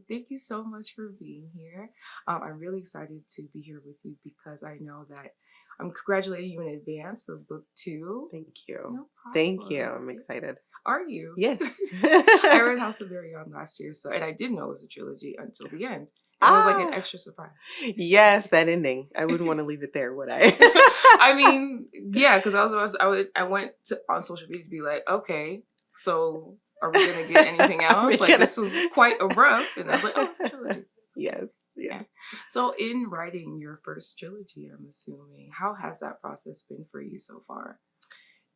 Thank you so much for being here. I'm really excited to be here with you because I know that I'm congratulating you in advance for book two. Thank you. No Thank you. problem. I'm excited. Are you? Yes. I read House of Very Young last year, and I didn't know it was a trilogy until the end. And it was like an Ah, extra surprise. yes, that ending. I wouldn't want to leave it there, would I? I mean, yeah, because I went on social media to be like, okay, so are we gonna get anything else? Like this was quite abrupt, and I was like, oh, it's a trilogy. Yes, Yeah. yes. So in writing your first trilogy, I'm assuming, how has that process been for you so far?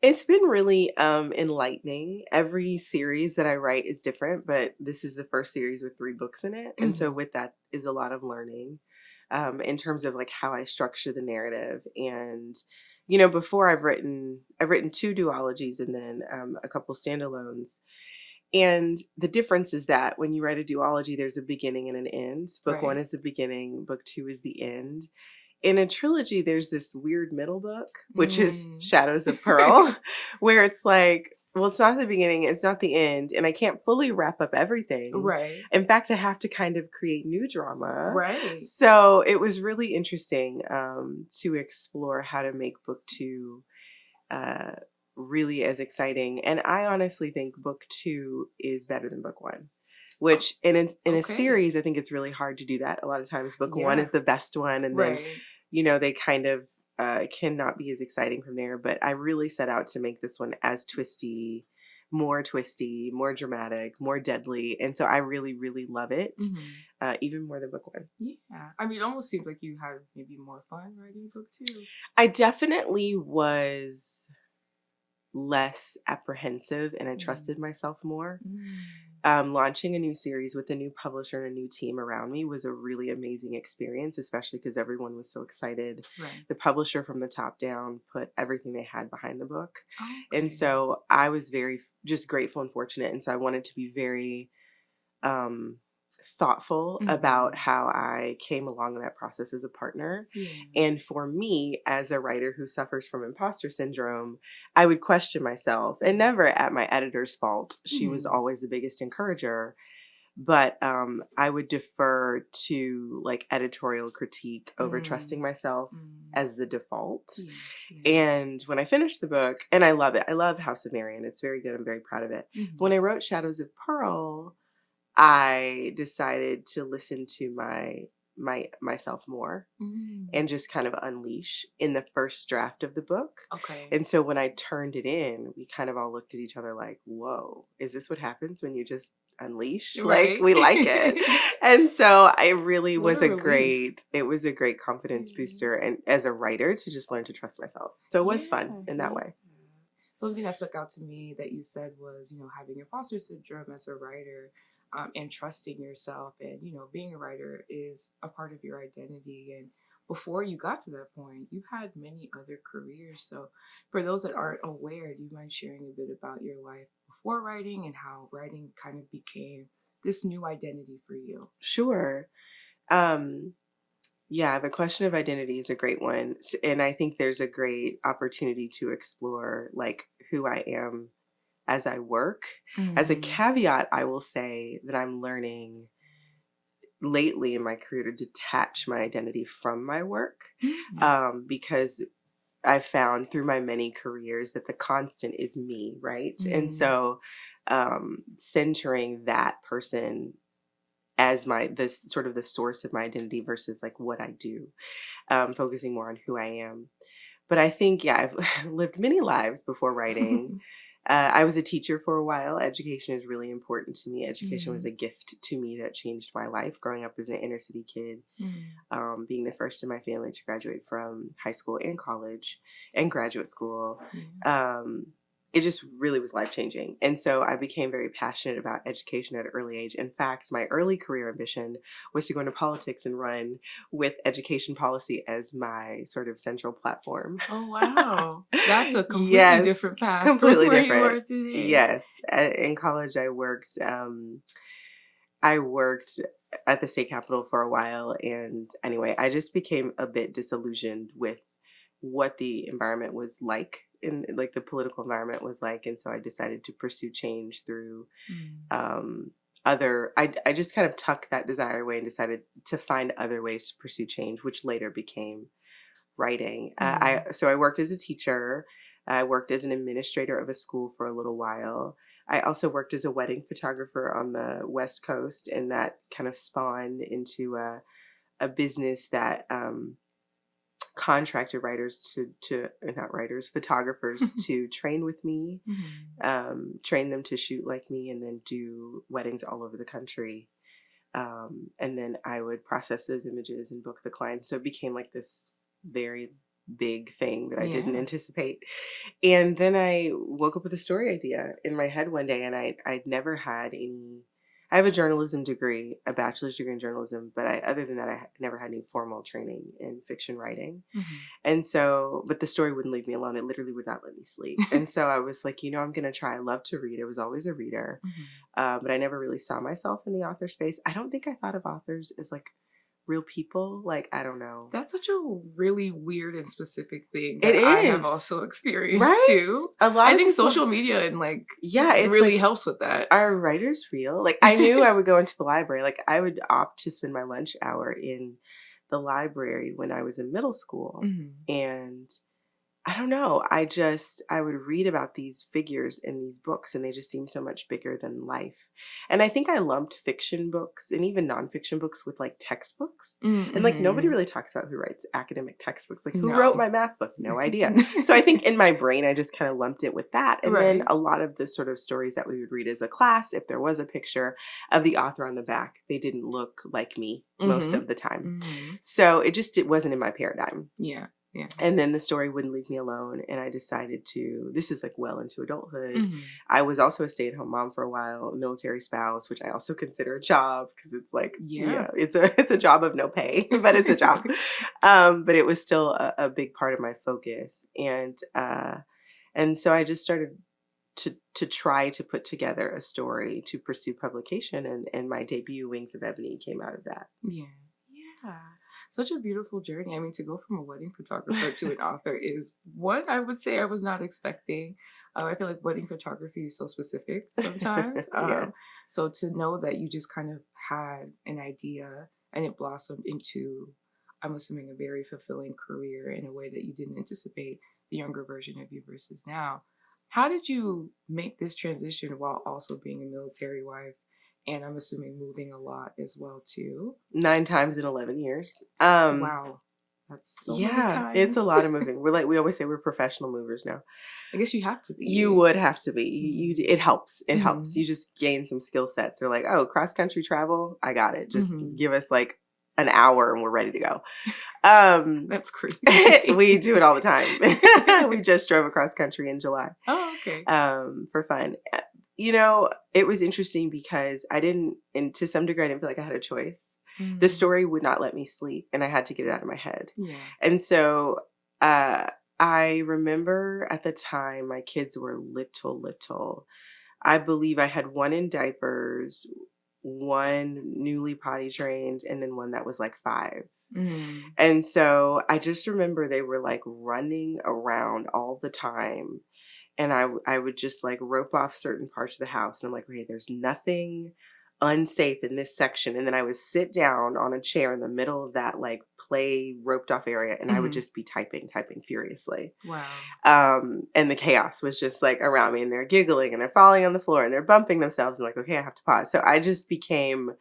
It's been really enlightening. Every series that I write is different, but this is the first series with 3 books in it. And so Mm-hmm. with that is a lot of learning in terms of like how I structure the narrative. And before I've written 2 duologies and then a couple standalones. And the difference is that when you write a duology, there's a beginning and an end. Book 1 Right. is the beginning, book 2 is the end. In a trilogy, there's this weird middle book, which is Mm. Shadows of Pearl, where it's like, well, it's not the beginning, it's not the end, and I can't fully wrap up everything. Right. In fact, I have to kind of create new drama. Right. So it was really interesting to explore how to make book 2 uh, really as exciting. And I honestly think book 2 is better than book 1. Oh, Which in a okay. series, I think it's really hard to do that. A lot of times, book 1 Yeah. is the best one, and then Right. they kind of cannot be as exciting from there. But I really set out to make this one as twisty, more dramatic, more deadly. And so I really, really love it, Mm-hmm. even more than book 1. Yeah. I mean, it almost seems like you had maybe more fun writing book two. I definitely was less apprehensive and I trusted Mm. myself more. Mm. Launching a new series with a new publisher and a new team around me was a really amazing experience, especially because everyone was so excited. Right. The publisher from the top down put everything they had behind the book. And Okay. so I was very just grateful and fortunate. And so I wanted to be very um, thoughtful about Mm-hmm. how I came along in that process as a partner. Yeah. And for me, as a writer who suffers from imposter syndrome, I would question myself and never at my editor's fault. She was Mm-hmm. always the biggest encourager. But I would defer to like editorial critique over trusting Mm. myself Mm. as the default. Yeah. Yeah. And when I finished the book, and I love it, I love House of Marion. It's very good. I'm very proud of it. Mm-hmm. When I wrote Shadows of Pearl, I decided to listen to myself more Mm. and just kind of unleash in the first draft of the book. Okay. And so when I turned it in, we kind of all looked at each other like, "Whoa, is this what happens when you just unleash?" Like Right. we like it. And so I really What a relief. it was a great confidence Yeah. booster and as a writer to just learn to trust myself. So it was fun Yeah. in that Yeah. way. Something that stuck out to me that you said was, having imposter syndrome as a writer, and trusting yourself, and being a writer is a part of your identity. And before you got to that point, you had many other careers. So, for those that aren't aware, do you mind sharing a bit about your life before writing and how writing kind of became this new identity for you? Sure. Um Yeah, the question of identity is a great one. And I think there's a great opportunity to explore like who I am as I work. As a Mm-hmm. caveat, I will say that I'm learning lately in my career to detach my identity from my work because I've found through my many careers that the constant is me, right? And Mm-hmm. so centering that person as my this sort of the source of my identity versus like what I do, focusing more on who I am. But I think, yeah, I've lived many lives before writing. I was a teacher for a while. Education is really important to me. Education was Mm-hmm. a gift to me that changed my life growing up as an inner city kid, Mm-hmm. being the first in my family to graduate from high school and college and graduate school. Yeah. Um, it just really was life changing. And so I became very passionate about education at an early age. In fact, my early career ambition was to go into politics and run with education policy as my sort of central platform. Oh, wow. That's a completely Yes, different path from completely where you different. are today. Yes, in college I worked at the state capitol for a while, and anyway, I just became a bit disillusioned with what the environment was like in like the political environment was like, and so I decided to pursue change through Mm. um, I just kind of tucked that desire away and decided to find other ways to pursue change, which later became writing. Mm-hmm. I worked as a teacher. I worked as an administrator of a school for a little while. I also worked as a wedding photographer on the West Coast, and that kind of spawned into a business that contracted writers to not writers, photographers to train with me, Mm-hmm. train them to shoot like me, and then do weddings all over the country. And then I would process those images and book the clients. So it became like this very big thing that I didn't Yeah. anticipate. And then I woke up with a story idea in my head one day, and I'd never had any. I have a journalism degree, a bachelor's degree in journalism, but other than that, I never had any formal training in fiction writing. Mm-hmm. And so, but the story wouldn't leave me alone. It literally would not let me sleep. And so I was like, I'm going to try. I love to read. I was always a reader, Mm-hmm. but I never really saw myself in the author space. I don't think I thought of authors as like real people. Like, I don't know. That's such a really weird and specific thing It that I have is, also experienced right? too. A lot I of think people, social media and like yeah, it's really like, helps with that. are writers real? Like, I knew I would go into the library. Like, I would opt to spend my lunch hour in the library when I was in middle school. Mm-hmm. And I don't know. I would read about these figures in these books, and they just seem so much bigger than life. And I think I lumped fiction books and even nonfiction books with like textbooks. And like nobody Mm-hmm. really talks about who writes academic textbooks. Like, who wrote No. my math book? No idea. So I think in my brain, I just kind of lumped it with that. And then Right. a lot of the sort of stories that we would read as a class, if there was a picture of the author on the back, they didn't look like me most Mm-hmm. of the time. Mm-hmm. So it wasn't in my paradigm. Yeah. Yeah. And then the story wouldn't leave me alone. And I decided this is like well into adulthood. Mm-hmm. I was also a stay-at-home mom for a while, a military spouse, which I also consider a job because it's like, Yeah. it's a job of no pay, but it's a job. But it was still a big part of my focus. And so I just started to try to put together a story to pursue publication, and my debut, Wings of Ebony, came out of that. Yeah. Yeah. Such a beautiful journey. I mean, to go from a wedding photographer to an author is what I would say I was not expecting. I feel like wedding photography is so specific sometimes. Yeah. So to know that you just kind of had an idea and it blossomed into, I'm assuming, a very fulfilling career in a way that you didn't anticipate the younger version of you versus now. How did you make this transition while also being a military wife? And I'm assuming moving a lot as well too. 9 times in 11 years. Wow, that's so many Yeah, it's a times. lot of moving. We always say we're professional movers now. I guess you have to You be. would have to be. It helps. It helps. Mm-hmm. You just gain some skill sets. They're like, oh, cross country travel. I got it. Just Mm-hmm. give us like an hour and we're ready to go. Um, That's crazy. we do it all the time. We just drove across country in July. Oh, okay. For fun. It was interesting because and to some degree, I didn't feel like I had a choice. The Mm-hmm. story would not let me sleep, and I had to get it out of my head. Yeah. And so I remember at the time my kids were little. I believe I had one in diapers, one newly potty trained, and then one that was like 5. Mm-hmm. And so I just remember they were like running around all the time. And I would just like rope off certain parts of the house. And I'm like, okay, there's nothing unsafe in this section. And then I would sit down on a chair in the middle of that like play roped off area, and I would Mm-hmm. just be typing furiously. Wow. And the chaos was just like around me, and they're giggling and they're falling on the floor and they're bumping themselves. I'm like, okay, I have to pause. So I just became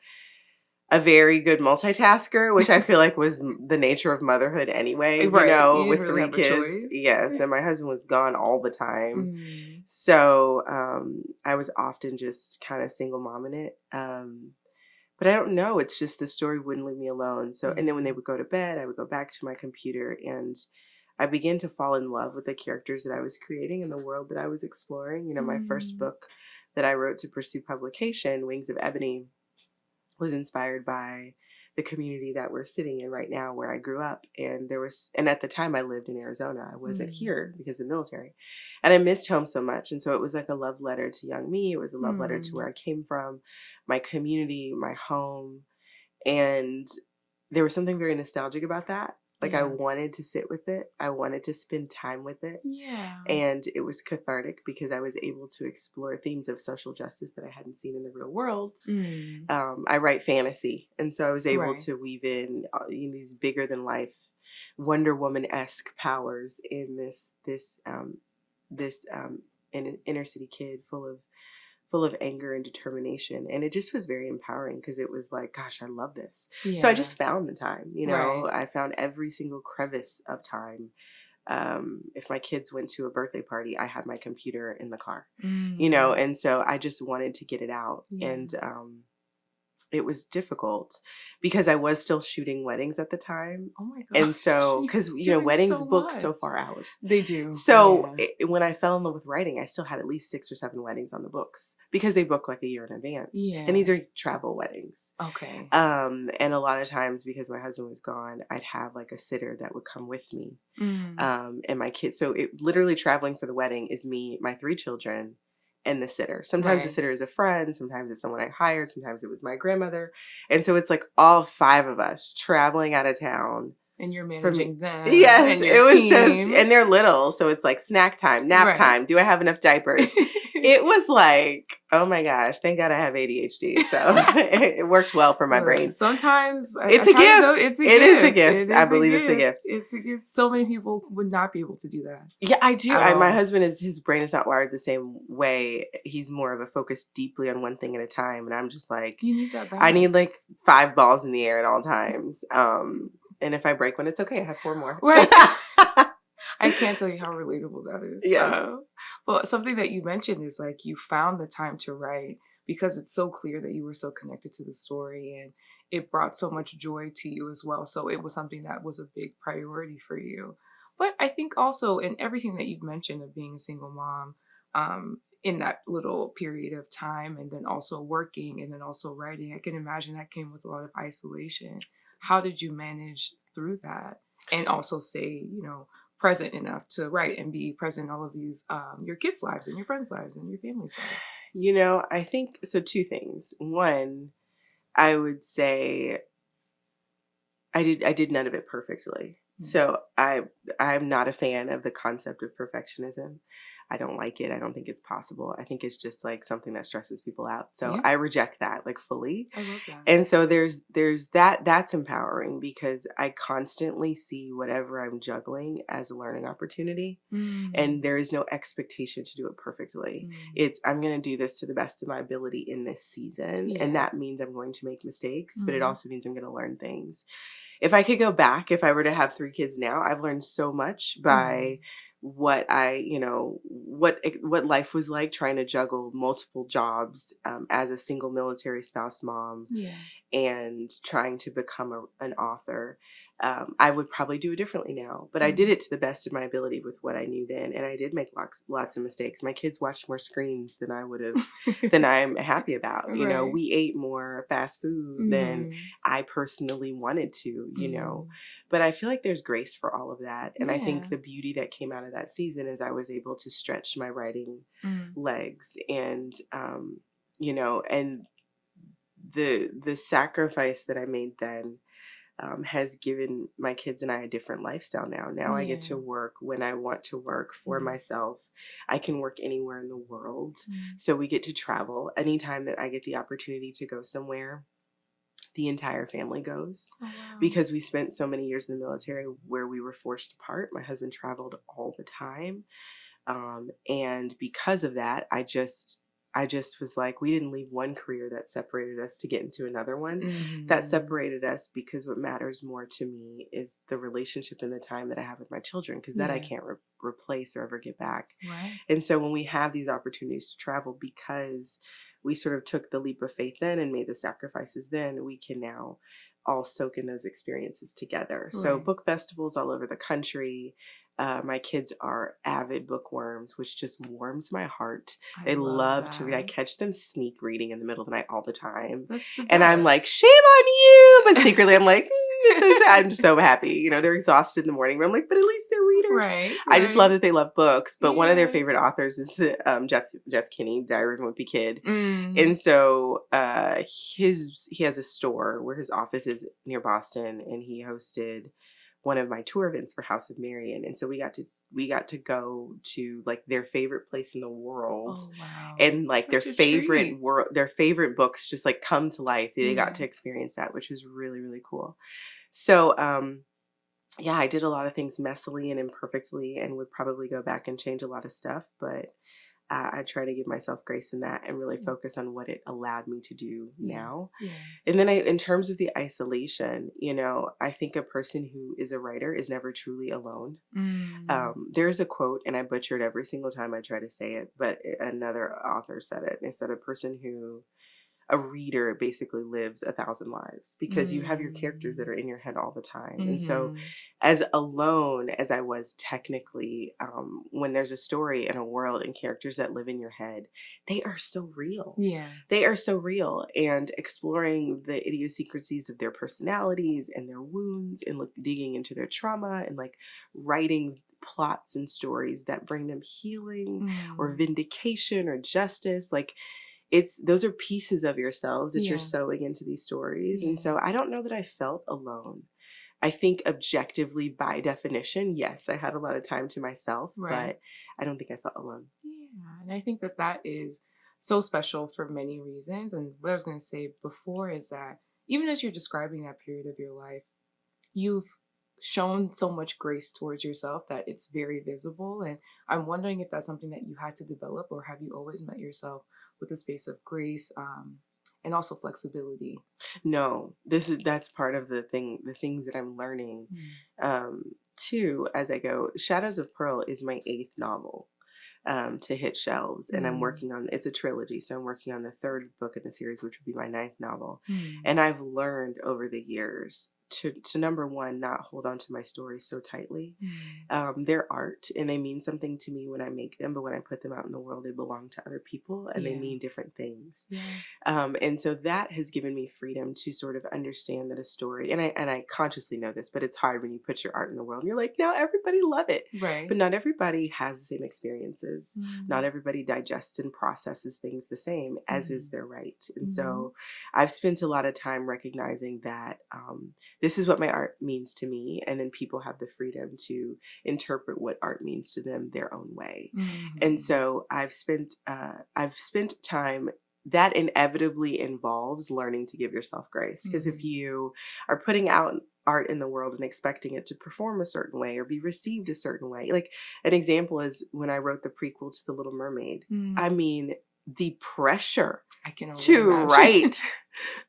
a very good multitasker, which I feel like was the nature of motherhood anyway, Right. You didn't with really 3 have a kids. choice. Yes. And my husband was gone all the time. Mm-hmm. So I was often just kind of single momming it. But I don't know. It's just the story wouldn't leave me alone. So, and then when they would go to bed, I would go back to my computer, and I began to fall in love with the characters that I was creating and the world that I was exploring. My first Mm-hmm. book that I wrote to pursue publication, Wings of Ebony, was inspired by the community that we're sitting in right now where I grew up. And at the time I lived in Arizona. I wasn't here because of the military. And I missed home so much. And so it was like a love letter to young me. It was a love letter to where I came from, my community, my home. And there was something very nostalgic about that. Like I Yeah. wanted to sit with it. I wanted to spend time with it. Yeah. And it was cathartic because I was able to explore themes of social justice that I hadn't seen in the real world. Mm. I write fantasy, and so I was able Right. to weave in these bigger than life Wonder Woman-esque powers in this inner city kid full of anger and determination. And it just was very empowering because it was like, gosh, I love this. So I Yeah. just found the time, Right. I found every single crevice of time. If my kids went to a birthday party, I had my computer in the car, Mm. and so I just wanted to get it out. Yeah. And it was difficult because I was still shooting weddings at the time. Oh my And gosh. so, You're because, doing weddings so book so much. far out. They do. So Yeah. when I fell in love with writing, I still had at least 6 or 7 weddings on the books because they book like a year in advance. Yeah. And these are travel weddings. Okay. And a lot of times because my husband was gone, I'd have like a sitter that would come with me. Mm. And my kids. So it literally traveling for the wedding is me, my 3 children, and the sitter. Sometimes the Right. sitter is a friend, sometimes it's someone I hired, sometimes it was my grandmother. And so it's like all 5 of us traveling out of town And you're for me. managing them Yes, and your it was just, team. and they're little, so it's like snack time, nap Right. time. Do I have enough diapers? It was like, oh my gosh, thank God I have ADHD. So it worked well for my brain. Sometimes It's I a try to gift. it's a It gift. is a gift. It I is a believe it's a gift. gift. It's a gift. So many people would not be able to do that. Yeah, I do. At My all. husband his brain is not wired the same way. He's more of a focus deeply on one thing at a time. And I'm just like, You need that balance. I need like 5 balls in the air at all times. And if I break one, it's okay. I have 4 more. Right. I can't tell you how relatable that is. Yes. But something that you mentioned is like you found the time to write because it's so clear that you were so connected to the story and it brought so much joy to you as well. So it was something that was a big priority for you. But I think also in everything that you've mentioned of being a single mom, in that little period of time and then also working and then also writing, I can imagine that came with a lot of isolation. How did you manage through that and also stay, present enough to write and be present in all of these your kids' lives and your friends' lives and your family's life? I think so. 2 things. One, I would say I did none of it perfectly. So I'm not a fan of the concept of perfectionism. I don't like it. I don't think it's possible. I think it's just like something that stresses people out. So Yeah. I reject that like fully. I love that. And so there's that's empowering because I constantly see whatever I'm juggling as a learning opportunity. And there is no expectation to do it perfectly. It's I'm going to do this to the best of my ability in this season. Yeah. And that means I'm going to make mistakes, but it also means I'm going to learn things. If I could go back, if I were to have 3 kids now, I've learned so much by what what life was like trying to juggle multiple jobs as a single military spouse mom and trying to become an author. I would probably do it differently now, but I did it to the best of my ability with what I knew then. And I did make lots of mistakes. My kids watched more screens than I would have, than I'm happy about. Right. We ate more fast food than I personally wanted to, but I feel like there's grace for all of that. And I think the beauty that came out of that season is I was able to stretch my writing legs and, and the sacrifice that I made then has given my kids and I a different lifestyle now. Now I get to work when I want to work for myself. I can work anywhere in the world. So we get to travel anytime that I get the opportunity to go somewhere. The entire family goes because we spent so many years in the military where we were forced apart. My husband traveled all the time. And because of that, I just was like, we didn't leave one career that separated us to get into another one that separated us, because what matters more to me is the relationship and the time that I have with my children, because that I can't replace or ever get back. Right. And so when we have these opportunities to travel, because we sort of took the leap of faith then and made the sacrifices then, we can now all soak in those experiences together. So book festivals all over the country. My kids are avid bookworms, which just warms my heart. They love to read. I catch them sneak reading in the middle of the night all the time. And I'm like, shame on you. But secretly I'm like, I'm just so happy. They're exhausted in the morning. But I'm like, but at least they're readers. Right. I just love that they love books. But one of their favorite authors is Jeff Kinney, Diary of a Wimpy Kid. And so he has a store where his office is near Boston, and he hosted one of my tour events for House of Marion. And so we got to go to like their favorite place in the world. Oh, wow. And like Such a treat. their favorite books just like come to life. They Yeah. got to experience that, which was really, really cool. So, yeah, I did a lot of things messily and imperfectly and would probably go back and change a lot of stuff, but I try to give myself grace in that and really focus on what it allowed me to do now. Yeah. And then in terms of the isolation, you know, I think a person who is a writer is never truly alone. There's a quote, and I butcher it every single time I try to say it, but another author said it. And it said a reader basically lives 1,000 lives because you have your characters that are in your head all the time. And so as alone as I was technically, when there's a story and a world and characters that live in your head, they are so real. Yeah. They are so real. And exploring the idiosyncrasies of their personalities and their wounds and digging into their trauma and like writing plots and stories that bring them healing or vindication or justice, like those are pieces of yourselves that you're sewing into these stories. And so I don't know that I felt alone. I think objectively, by definition, yes, I had a lot of time to myself, but I don't think I felt alone. Yeah. And I think that is so special for many reasons. And what I was going to say before is that even as you're describing that period of your life, you've shown so much grace towards yourself that it's very visible. And I'm wondering if that's something that you had to develop, or have you always met yourself with a space of grace and also flexibility? No, that's part of the things that I'm learning too as I go. Shadows of Pearl is my 8th novel to hit shelves, and I'm working on, it's a trilogy, so I'm working on the 3rd book in the series, which would be my 9th novel. And I've learned over the years to number one, not hold on to my stories so tightly. They're art and they mean something to me when I make them, but when I put them out in the world, they belong to other people and they mean different things. And so that has given me freedom to sort of understand that a story, and I consciously know this, but it's hard when you put your art in the world and you're like, no, everybody love it. But not everybody has the same experiences. Not everybody digests and processes things the same, as is their right. And so I've spent a lot of time recognizing that this is what my art means to me, and then people have the freedom to interpret what art means to them their own way. And so I've spent time that inevitably involves learning to give yourself grace, because if you are putting out art in the world and expecting it to perform a certain way or be received a certain way, like an example is when I wrote the prequel to The Little Mermaid. I mean, the pressure to write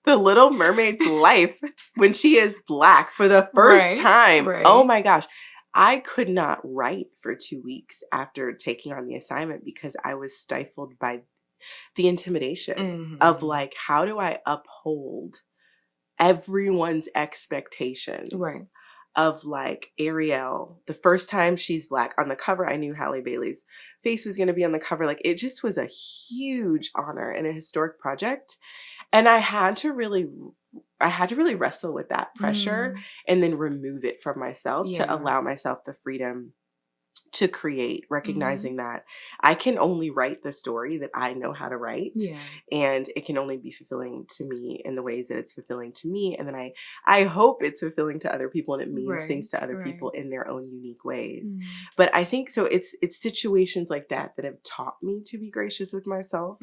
The Little Mermaid's life when she is Black for the first time. Oh my gosh. I could not write for 2 weeks after taking on the assignment because I was stifled by the intimidation of like, how do I uphold everyone's expectations of like Ariel, the first time she's Black on the cover. I knew Halle Bailey's face was going to be on the cover. Like, it just was a huge honor and a historic project. And I had to really wrestle with that pressure and then remove it from myself to allow myself the freedom to create, recognizing that I can only write the story that I know how to write, and it can only be fulfilling to me in the ways that it's fulfilling to me. And then I hope it's fulfilling to other people, and it means things to other people in their own unique ways. But I think so it's situations like that that have taught me to be gracious with myself.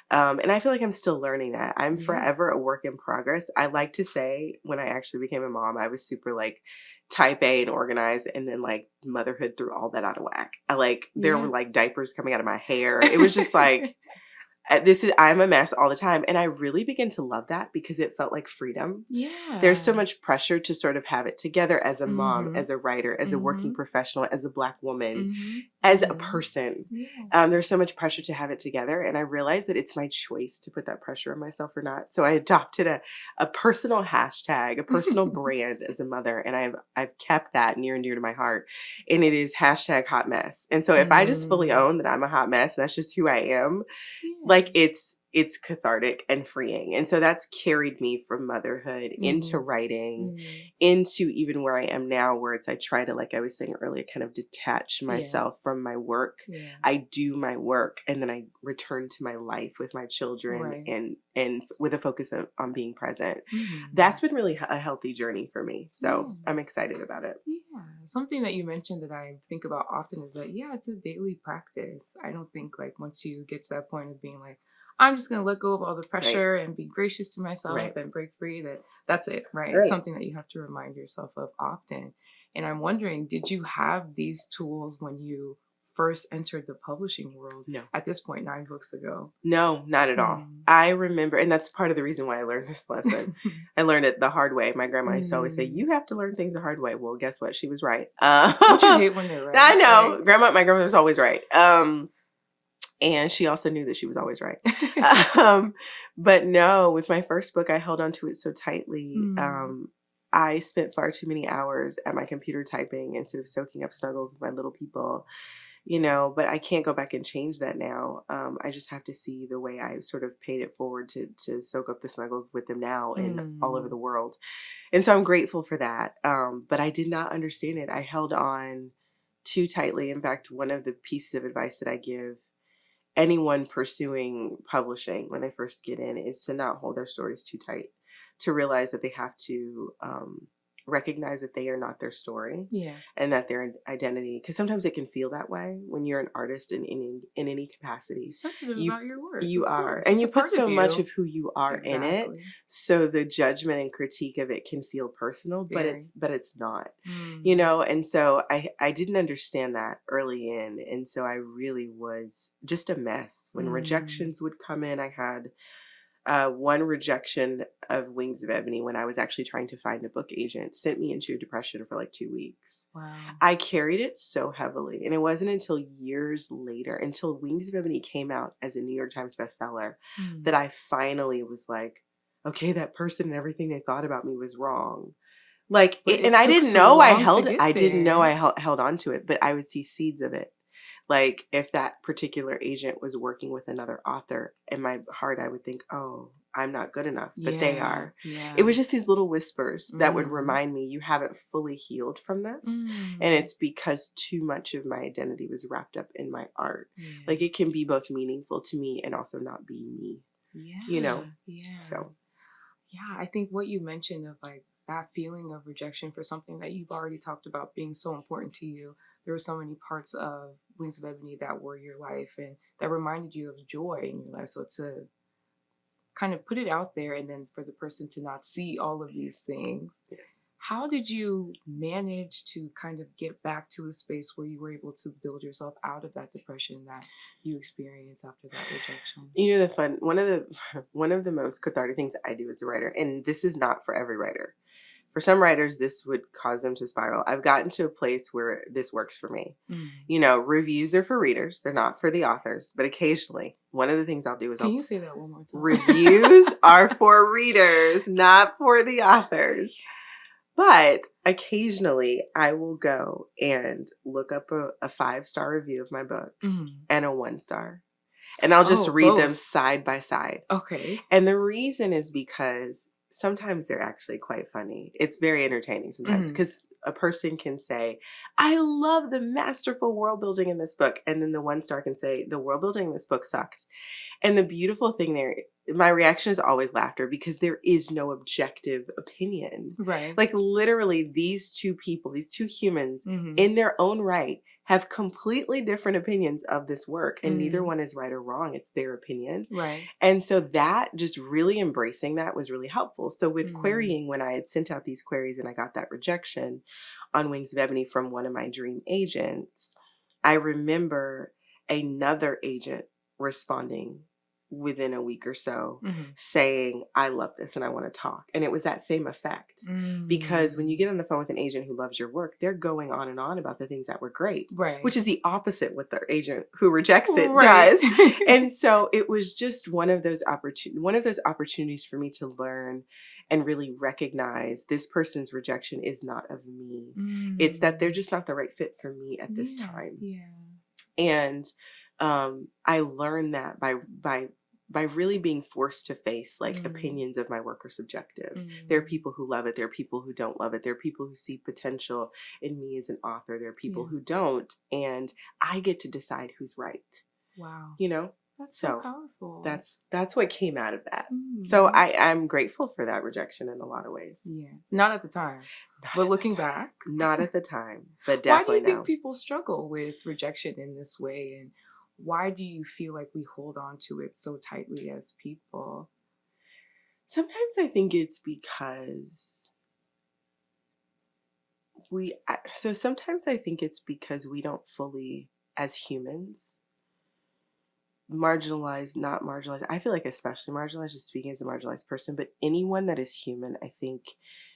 And I feel like I'm still learning that. I'm forever a work in progress. I like to say when I actually became a mom, I was super like type A and organized, and then like motherhood threw all that out of whack. There were like diapers coming out of my hair. It was just like I'm a mess all the time. And I really began to love that because it felt like freedom. There's so much pressure to sort of have it together as a mom, as a writer, as a working professional, as a Black woman, as a person. There's so much pressure to have it together. And I realized that it's my choice to put that pressure on myself or not. So I adopted a personal hashtag, a personal brand as a mother. And I've kept that near and dear to my heart. And it is hashtag hot mess. And so if I just fully own that I'm a hot mess, and that's just who I am, like it's it's cathartic and freeing. And so that's carried me from motherhood into writing, into even where I am now, where it's I try to, like I was saying earlier, kind of detach myself from my work. I do my work and then I return to my life with my children and with a focus on being present. That's been really a healthy journey for me. So I'm excited about it. Yeah. Something that you mentioned that I think about often is that, it's a daily practice. I don't think like once you get to that point of being like, I'm just going to let go of all the pressure and be gracious to myself and break free, that's it, right? It's something that you have to remind yourself of often. And I'm wondering, did you have these tools when you first entered the publishing world? No. At this point, 9 books ago. No, not at all. I remember, and that's part of the reason why I learned this lesson. I learned it the hard way. My grandma used to always say, you have to learn things the hard way. Well, guess what? She was right. Don't you hate when they're right? I know. Right? My grandma was always right. And she also knew that she was always right. But no, with my first book, I held on to it so tightly. I spent far too many hours at my computer typing instead of soaking up snuggles with my little people, but I can't go back and change that now. I just have to see the way I sort of paid it forward to soak up the snuggles with them now and all over the world. And so I'm grateful for that. But I did not understand it. I held on too tightly. In fact, one of the pieces of advice that I give anyone pursuing publishing when they first get in is to not hold their stories too tight, to realize that they have to recognize that they are not their story and that their identity, because sometimes it can feel that way when you're an artist in any capacity. You're sensitive about your work. You are. And you put so much of who you are in it. So the judgment and critique of it can feel personal, but it's not, and so I didn't understand that early in. And so I really was just a mess. When rejections would come in, I had one rejection of Wings of Ebony when I was actually trying to find a book agent sent me into depression for like 2 weeks. Wow. I carried it so heavily. And it wasn't until years later, until Wings of Ebony came out as a New York Times bestseller, that I finally was like, okay, that person and everything they thought about me was wrong. Like, and I didn't know I held on to it, but I would see seeds of it. Like if that particular agent was working with another author, in my heart, I would think, oh, I'm not good enough, but they are. Yeah. It was just these little whispers that would remind me, you haven't fully healed from this. And it's because too much of my identity was wrapped up in my art. Like it can be both meaningful to me and also not be me, So. Yeah, I think what you mentioned of like that feeling of rejection for something that you've already talked about being so important to you. There were so many parts of Wings of Ebony that were your life and that reminded you of joy in your life. So to kind of put it out there and then for the person to not see all of these things, how did you manage to kind of get back to a space where you were able to build yourself out of that depression that you experienced after that rejection? One of the most cathartic things I do as a writer, and this is not for every writer. For some writers, this would cause them to spiral. I've gotten to a place where this works for me. Reviews are for readers. They're not for the authors. But occasionally, one of the things I'll do is... Can you say that one more time? Reviews are for readers, not for the authors. But occasionally, I will go and look up a 5-star review of my book and a 1-star. And I'll just read them side by side. Okay. And the reason is because... sometimes they're actually quite funny. It's very entertaining sometimes because a person can say, I love the masterful world building in this book. And then the 1-star can say, the world building in this book sucked. And the beautiful thing there, my reaction is always laughter because there is no objective opinion. Right. Like literally these two people, these two humans in their own right have completely different opinions of this work and neither one is right or wrong. It's their opinion. Right. And so that just really embracing that was really helpful. So with querying, when I had sent out these queries and I got that rejection on Wings of Ebony from one of my dream agents, I remember another agent responding within a week or so saying, I love this and I want to talk. And it was that same effect because when you get on the phone with an agent who loves your work, they're going on and on about the things that were great, which is the opposite what the agent who rejects it does. And so it was just one of those opportunities for me to learn and really recognize this person's rejection is not of me. It's that they're just not the right fit for me at this time. Yeah. And I learned that by by really being forced to face like Mm. opinions of my work are subjective. There are Mm. people who love it. There are people who don't love it. There are people who see potential in me as an author. There are people Yeah. who don't. And I get to decide who's right, Wow. you know? That's so So powerful. that's what came out of that. So Mm. I'm grateful for that rejection in a lot of ways. Yeah. Not at the time. Not But at the looking time. back, Not at the time, but why do definitely you think now. people struggle with rejection in this way? And why do you feel like we hold on to it so tightly as people? Sometimes I think it's because sometimes I think it's because we don't fully, as humans, marginalized, not marginalized. I feel like especially marginalized, just speaking as a marginalized person, but anyone that is human, I think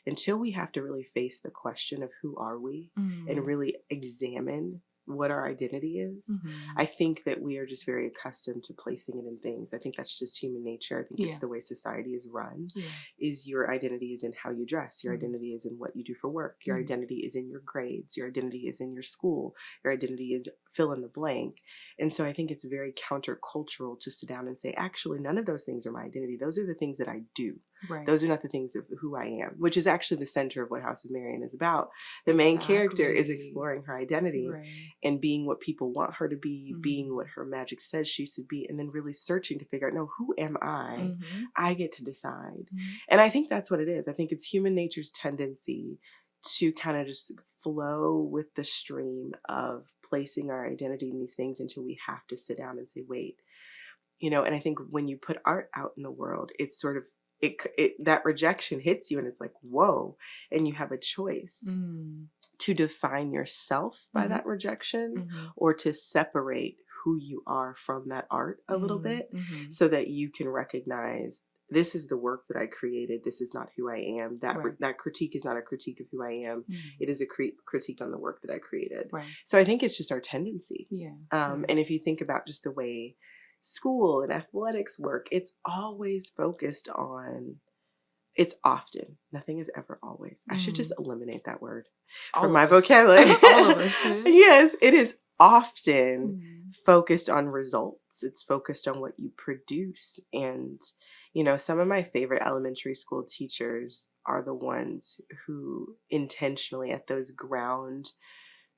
until we have to really face the question of who are we and Mm. really examine what our identity is, Mm-hmm. I think that we are just very accustomed to placing it in things. I think that's just human nature. I think it's Yeah. the way society is run. Yeah. Is your identity is in how you dress. Your Mm. identity is in what you do for work. Your Mm. identity is in your grades. Your identity is in your school. Your identity is fill in the blank. And so I think it's very countercultural to sit down and say, actually, none of those things are my identity. Those are the things that I do. Right. Those are not the things of who I am, which is actually the center of what House of Marion is about. The main character is Exactly. exploring her identity Right. and being what people want her to be, being Mm-hmm. what her magic says she should be, and then really searching to figure out, no, who am I? Mm-hmm. I get to decide. Mm-hmm. And I think that's what it is. I think it's human nature's tendency to kind of just flow with the stream of placing our identity in these things until we have to sit down and say, wait, and I think when you put art out in the world, it's sort of, it that rejection hits you and it's like, whoa, and you have a choice Mm. to define yourself by Mm-hmm. that rejection Mm-hmm. or to separate who you are from that art a little bit Mm-hmm. so that you can recognize this is the work that I created. This is not who I am. Right. That critique is not a critique of who I am. Mm-hmm. It is a critique on the work that I created. Right. So I think it's just our tendency. Yeah. And if you think about just the way school and athletics work, it's always focused on, it's often, nothing is ever always. I should just eliminate that word from All my of us. vocabulary. All of us should. Yes, it is often Mm. focused on results. It's focused on what you produce. And, some of my favorite elementary school teachers are the ones who intentionally at those ground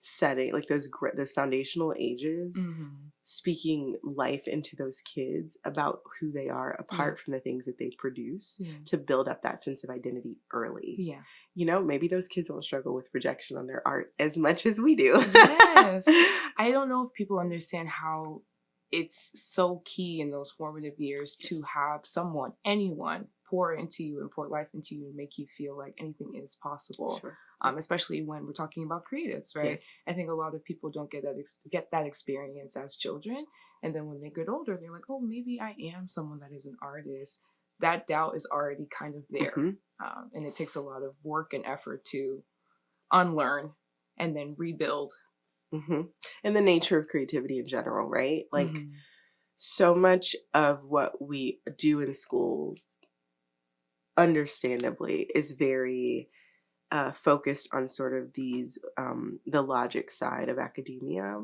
setting, like those foundational ages, Mm-hmm. speaking life into those kids about who they are Yeah. apart from the things that they produce Yeah. to build up that sense of identity early. Yeah. Maybe those kids won't struggle with rejection on their art as much as we do. Yes. I don't know if people understand how it's so key in those formative years to Yes. have someone, anyone, pour into you and pour life into you and make you feel like anything is possible. Sure. Especially when we're talking about creatives, right? Yes. I think a lot of people don't get that experience as children, and then when they get older, they're like, "Oh, maybe I am someone that is an artist." That doubt is already kind of there, Mhm. and it takes a lot of work and effort to unlearn and then rebuild. Mhm. And the nature of creativity in general, right? Like Mhm. so much of what we do in schools, understandably, is very focused on sort of the logic side of academia.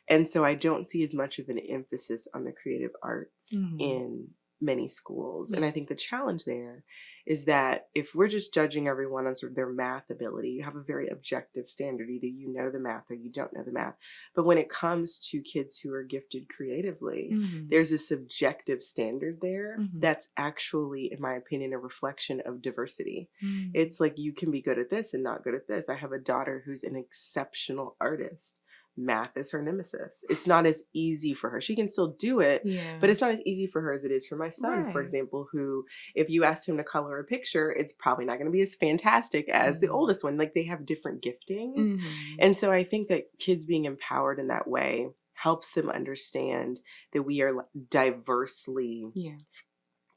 And so I don't see as much of an emphasis on the creative arts Mhm. in many schools. And Yeah. I think the challenge there is that if we're just judging everyone on sort of their math ability, you have a very objective standard. Either you know the math or you don't know the math. But when it comes to kids who are gifted creatively, Mhm. there's a subjective standard there Mhm. that's actually, in my opinion, a reflection of diversity. Mhm. It's like you can be good at this and not good at this. I have a daughter who's an exceptional artist. Math is her nemesis. It's not as easy for her. She can still do it, Yeah. but it's not as easy for her as it is for my son, for Right. example, who, if you asked him to color a picture, it's probably not going to be as fantastic as the Mhm. oldest one. Like they have different giftings. Mhm. And so I think that kids being empowered in that way helps them understand that we are diversely Yeah.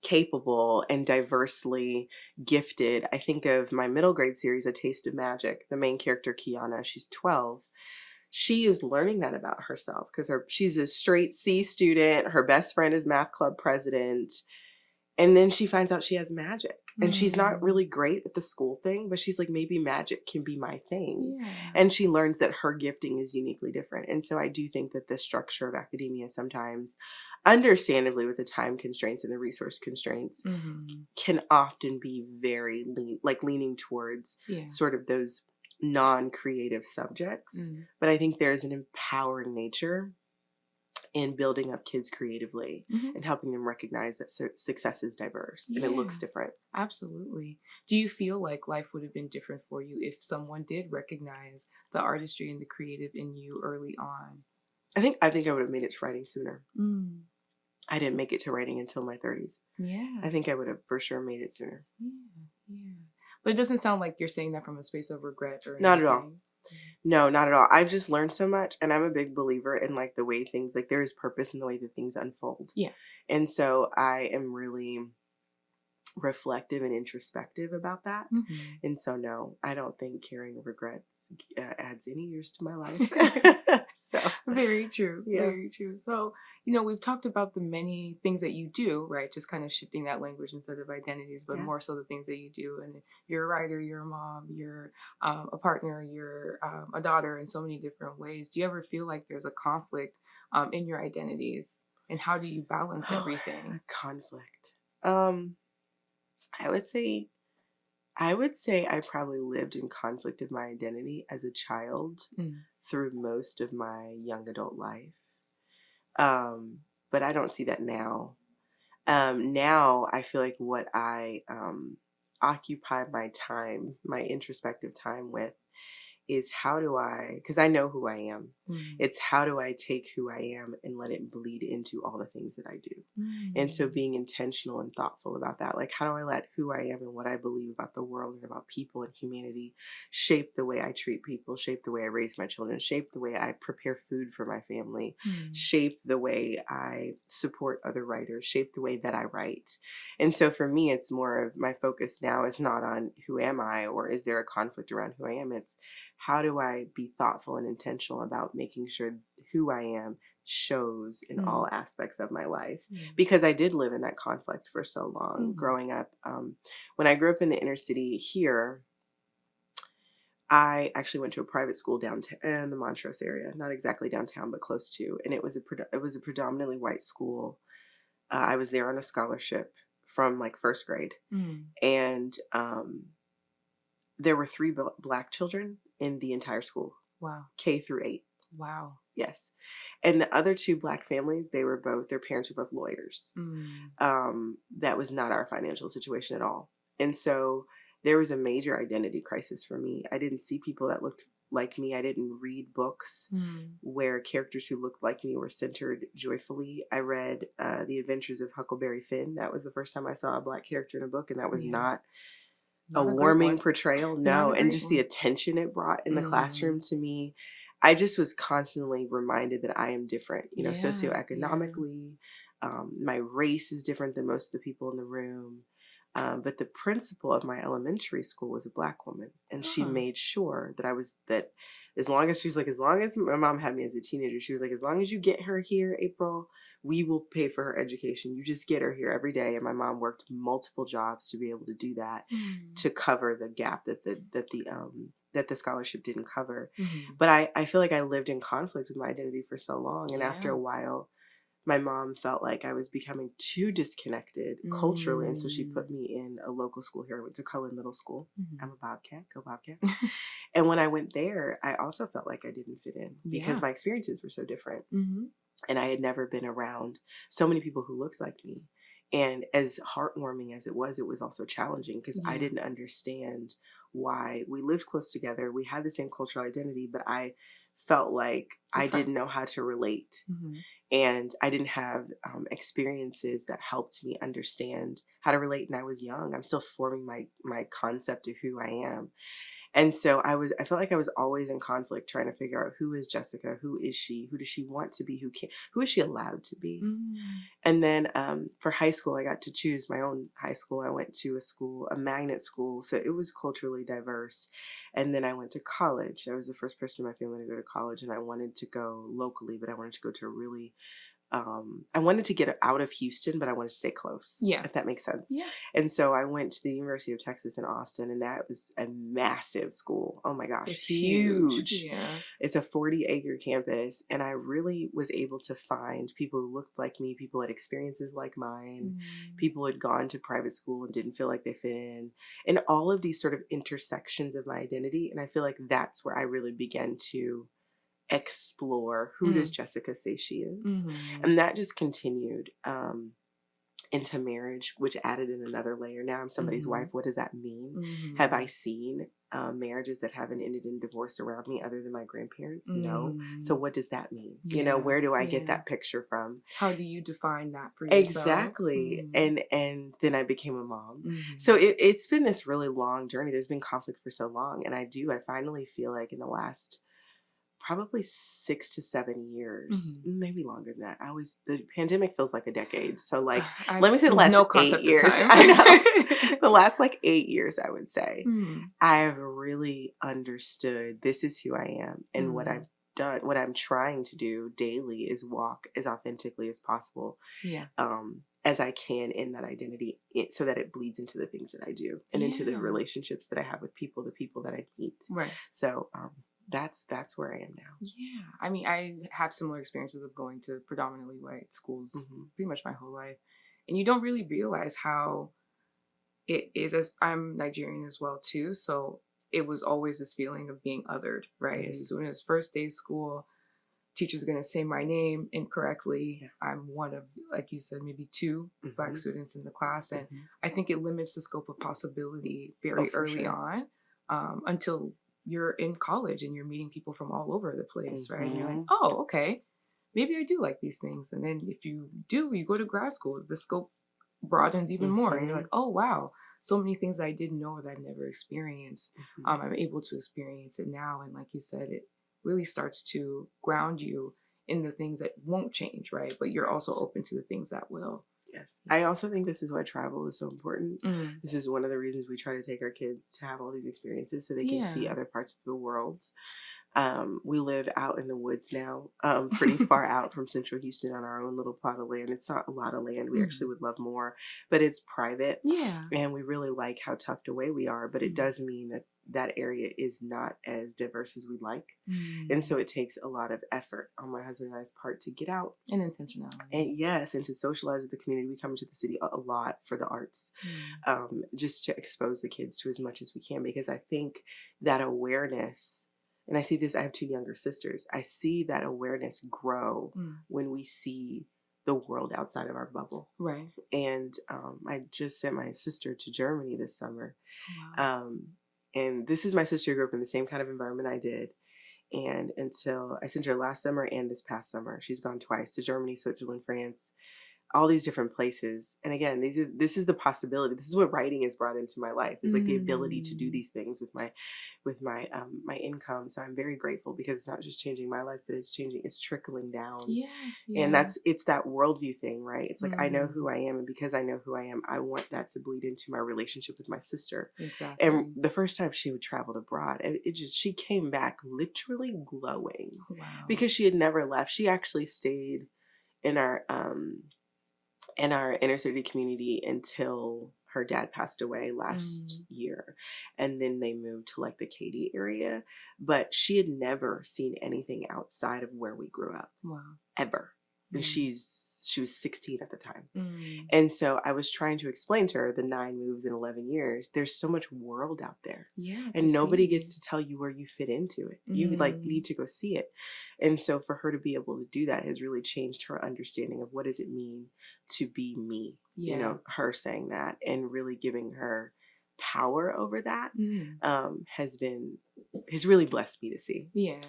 capable and diversely gifted. I think of my middle grade series, A Taste of Magic. The main character, Kiana, she's 12. She is learning that about herself because she's a straight C student. Her best friend is math club president. And then she finds out she has magic. And she's not Mhm. really great at the school thing, but she's like, maybe magic can be my thing. Yeah. And she learns that her gifting is uniquely different. And so I do think that the structure of academia sometimes understandably with the time constraints and the resource constraints, Hmm. can often be very leaning towards Yeah. sort of those non-creative subjects. Mm. But I think there's an empowering nature in building up kids creatively Hmm. and helping them recognize that success is diverse and it Yeah. looks different. Absolutely. Do you feel like life would have been different for you if someone did recognize the artistry and the creative in you early on? I think I would have made it to writing sooner. Mm. I didn't make it to writing until my 30s. I Yeah. think I would have for sure made it sooner. Yeah. Yeah. But it doesn't sound like you're saying that from a space of regret or Not at all. anything. No, not at all. I've just learned so much, and I'm a big believer in like the way things, like there is purpose in the way that things unfold. Yeah. And so I am really reflective and introspective about that. Hmm. And so no, I don't think carrying regrets adds any years to my life. So Very true. yeah, Very true. So, we've talked about the many things that you do, right? Just kind of shifting that language instead of identities, but yeah. more so the things that you do. And you're a writer, you're a mom, you're a partner, you're a daughter in so many different ways. Do you ever feel like there's a conflict in your identities? And how do you balance Oh, everything? conflict. Um, I would say I probably lived in conflict of my identity as a child Mm. through most of my young adult life. Um, but I don't see that now. Now I feel like what I occupy my time, my introspective time with, is how do I, because I know who I am. Mm. It's how do I take who I am and let it bleed into all the things that I do. And so Mm. being intentional and thoughtful about that, like how do I let who I am and what I believe about the world and about people and humanity shape the way I treat people, shape the way I raise my children, shape the way I prepare food for my family, Mm. shape the way I support other writers, shape the way that I write. And so for me, it's more of my focus now is not on who am I or is there a conflict around who I am. It's how do I be thoughtful and intentional about making sure who I am shows in all Mm. aspects of my life? Yeah. Because I did live in that conflict for so long Mm. growing up. When I grew up in the inner city here, I actually went to a private school downtown in the Montrose area, not exactly downtown, but close to. And it was a predominantly white school. I was there on a scholarship from like first grade, Mm. and there were three black children in the entire school, Wow. K through 8. Wow. Yes. And the other two black families, their parents were both lawyers. Mm. That was not our financial situation at all. And so there was a major identity crisis for me. I didn't see people that looked like me. I didn't read books Mm. where characters who looked like me were centered joyfully. I read The Adventures of Huckleberry Finn. That was the first time I saw a black character in a book, and that was Yeah. not a Not a great warming one. portrayal. Not No, a and great just the one. attention it brought in the Mm. classroom to me. I just was constantly reminded that I am different, Yeah. Yeah. socioeconomically. My race is different than most of the people in the room. But the principal of my elementary school was a black woman, and she Huh. made sure that as long as she was like, as long as my mom had me as a teenager, she was like, as long as you get her here, April, we will pay for her education. You just get her here every day. And my mom worked multiple jobs to be able to do that, Mm. to cover the gap that the scholarship didn't cover. Mhm. But I feel like I lived in conflict with my identity for so long. And after Yeah. a while, my mom felt like I was becoming too disconnected culturally. And so she Mm. put me in a local school here. I went to Cullen Middle School. I'm Mhm. a Bobcat, go Bobcat. And when I went there, I also felt like I didn't fit in because Yeah. my experiences were so different. Mhm. And I had never been around so many people who looked like me. And as heartwarming as it was also challenging because I Yeah. didn't understand why we lived close together. We had the same cultural identity, but I felt like I Different. didn't know how to relate. Mhm. And I didn't have experiences that helped me understand how to relate. And I was young. I'm still forming my concept of who I am. And so I felt like I was always in conflict trying to figure out who is Jessica, who is she, who does she want to be, who is she allowed to be. Mm. And then for high school, I got to choose my own high school. I went to a magnet school, so it was culturally diverse. And then I went to college. I was the first person in my family to go to college, and I wanted to go locally, but I wanted to go to a really I wanted to get out of Houston, but I wanted to stay close, Yeah. if that makes sense. Yeah. And so I went to the University of Texas in Austin, and that was a massive school. Oh my gosh, It's huge. huge. Yeah. It's a 40-acre campus, and I really was able to find people who looked like me, people who had experiences like mine, people who had gone to private school and didn't feel like they fit in, and all of these sort of intersections of my identity. And I feel like that's where I really began to explore who does Jessica say she is. And that just continued into marriage, which added in another layer. Now I'm somebody's wife. What does that mean? Have I seen marriages that haven't ended in divorce around me other than my grandparents? No. So what does that mean? You know, where do I get that picture from? How do you define that for yourself? Exactly. And then I became a mom. So it's been this really long journey. There's been conflict for so long. And I finally feel like in the last probably 6 to 7 years, maybe longer than that. The pandemic feels like a decade. So like, let me say the last 8 years. I know. The last like 8 years, I would say, I've really understood this is who I am. And what I've done, what I'm trying to do daily is walk as authentically as possible. Yeah. As I can in that identity, so that it bleeds into the things that I do and into the relationships that I have with people, the people that I meet. Right. So, that's where I am now. Yeah. I mean, I have similar experiences of going to predominantly white schools pretty much my whole life. And you don't really realize how it is, as I'm Nigerian as well too. So it was always this feeling of being othered, right? As soon as first day of school, teacher's going to say my name incorrectly. Yeah. I'm one of, like you said, maybe 2 Black students in the class. And I think it limits the scope of possibility very early on, until you're in college and you're meeting people from all over the place, right? And you're like, oh, okay, maybe I do like these things. And then if you do, you go to grad school, the scope broadens even more. And you're like, oh, wow, so many things I didn't know that I never experienced. I'm able to experience it now. And like you said, it really starts to ground you in the things that won't change, right? But you're also open to the things that will. Yes. I also think this is why travel is so important. This is one of the reasons we try to take our kids to have all these experiences so they can see other parts of the world. We live out in the woods now, pretty far out from central Houston on our own little plot of land. It's not a lot of land. We actually would love more, but it's private. Yeah. And we really like how tucked away we are, but it does mean that that area is not as diverse as we'd like. And so it takes a lot of effort on my husband and I's part to get out. And intentionality. And yes, and to socialize with the community. We come into the city a lot for the arts, just to expose the kids to as much as we can, because I think that awareness, and I see this, I have 2 younger sisters. I see that awareness grow when we see the world outside of our bubble. Right. And I just sent my sister to Germany this summer. Wow. And this is my sister who grew up in the same kind of environment I did. And until I sent her last summer and this past summer, she's gone twice to Germany, Switzerland, France, all these different places. And again, this is the possibility. This is what writing has brought into my life. It's like the ability to do these things with my my income. So I'm very grateful, because it's not just changing my life, but it's trickling down. Yeah. And it's that worldview thing, right? It's like, I know who I am, and because I know who I am, I want that to bleed into my relationship with my sister. Exactly. And the first time she would travel abroad, she came back literally glowing. Wow. Because she had never left. She actually stayed in our inner city community until her dad passed away last year. And then they moved to like the Katy area. But she had never seen anything outside of where we grew up. Wow. Ever. And she was 16 at the time. And so I was trying to explain to her the 9 moves in 11 years. There's so much world out there. Yeah. And nobody gets to tell you where you fit into it. You need to go see it. And so for her to be able to do that has really changed her understanding of what does it mean to be me. Yeah. You know, her saying that and really giving her power over that has really blessed me to see. Yeah.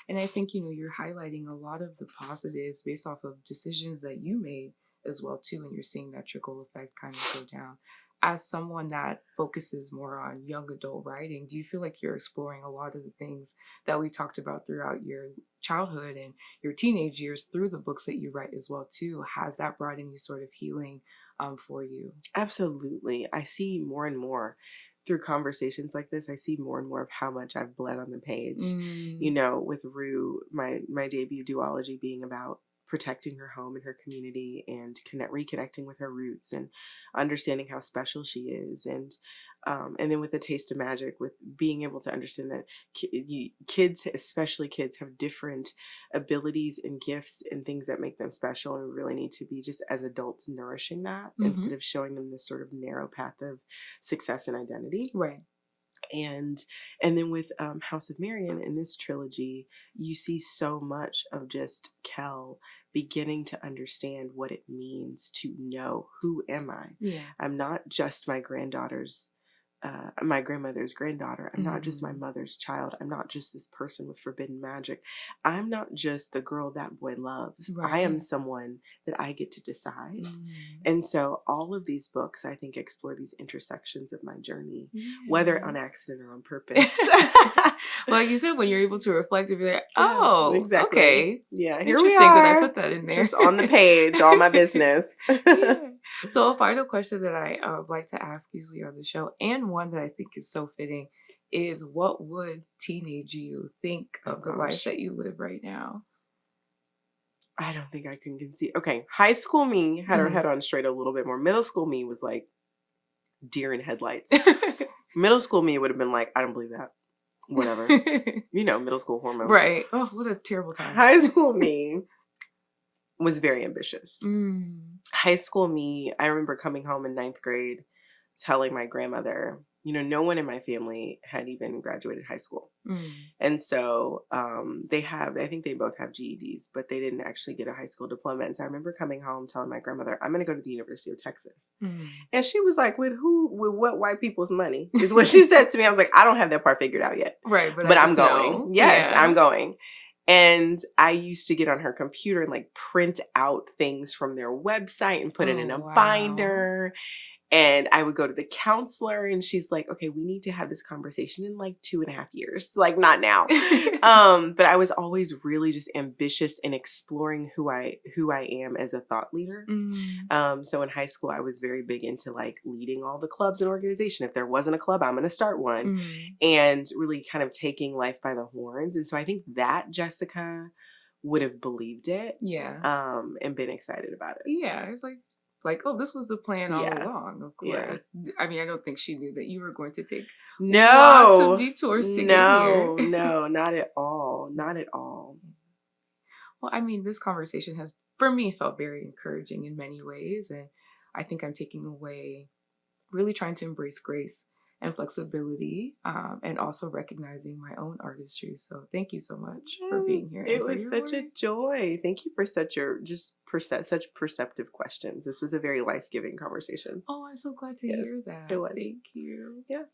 And I think, you're highlighting a lot of the positives based off of decisions that you made as well too, and you're seeing that trickle effect kind of go down. As someone that focuses more on young adult writing, do you feel like you're exploring a lot of the things that we talked about throughout your childhood and your teenage years through the books that you write as well too? Has that brought any sort of healing for you? Absolutely. I see more and more through conversations like this. I see more and more of how much I've bled on the page. With Rue, my debut duology being about protecting her home and her community and reconnecting with her roots and understanding how special she is. And then with A Taste of Magic, with being able to understand that kids, especially kids, have different abilities and gifts and things that make them special, and we really need to be, just as adults, nourishing that instead of showing them this sort of narrow path of success and identity. Right. And then with House of Marion, in this trilogy, you see so much of just Kel beginning to understand what it means to know, who am I? Yeah. I'm not just my grandmother's granddaughter. I'm not just my mother's child. I'm not just this person with forbidden magic. I'm not just the girl that boy loves. Right. I am someone that I get to decide. And so all of these books, I think, explore these intersections of my journey, whether on accident or on purpose. Like you said, when you're able to reflect and be like, oh, exactly. Okay. Yeah, here Interesting we are. that I put that in there. Just on the page, all my business. Yeah. So a final question that I like to ask usually on the show, and one that I think is so fitting, is what would teenage you think of the life that you live right now? I don't think I can conceive. Okay, high school me had her head on straight a little bit more. Middle school me was like deer in headlights. Middle school me would have been like, I don't believe that. Whatever. Middle school hormones. Right. Oh, what a terrible time. High school me was very ambitious. High school me, I remember coming home in 9th grade, telling my grandmother, no one in my family had even graduated high school. And so I think they both have GEDs, but they didn't actually get a high school diploma. And so I remember coming home telling my grandmother, I'm going to go to the University of Texas. And she was like, with what white people's money is what she said to me. I was like, I don't have that part figured out yet. Right. But I'm going. Yes, yeah. I'm going. And I used to get on her computer and like print out things from their website and put it in a binder. And I would go to the counselor and she's like, okay, we need to have this conversation in like 2.5 years. Like, not now. But I was always really just ambitious in exploring who I am as a thought leader. So in high school, I was very big into like leading all the clubs and organization. If there wasn't a club, I'm going to start one. And really kind of taking life by the horns. And so I think that Jessica would have believed it. Yeah. And been excited about it. Yeah. It was like, oh, this was the plan all along, of course. Yeah. I mean, I don't think she knew that you were going to take lots of detours to get here. No, not at all. Not at all. Well, I mean, this conversation has, for me, felt very encouraging in many ways. And I think I'm taking away really trying to embrace grace and flexibility, and also recognizing my own artistry. So thank you so much for being here. It was such a joy. Thank you for such perceptive questions. This was a very life-giving conversation. Oh, I'm so glad to hear that. It was. Thank you. Yeah.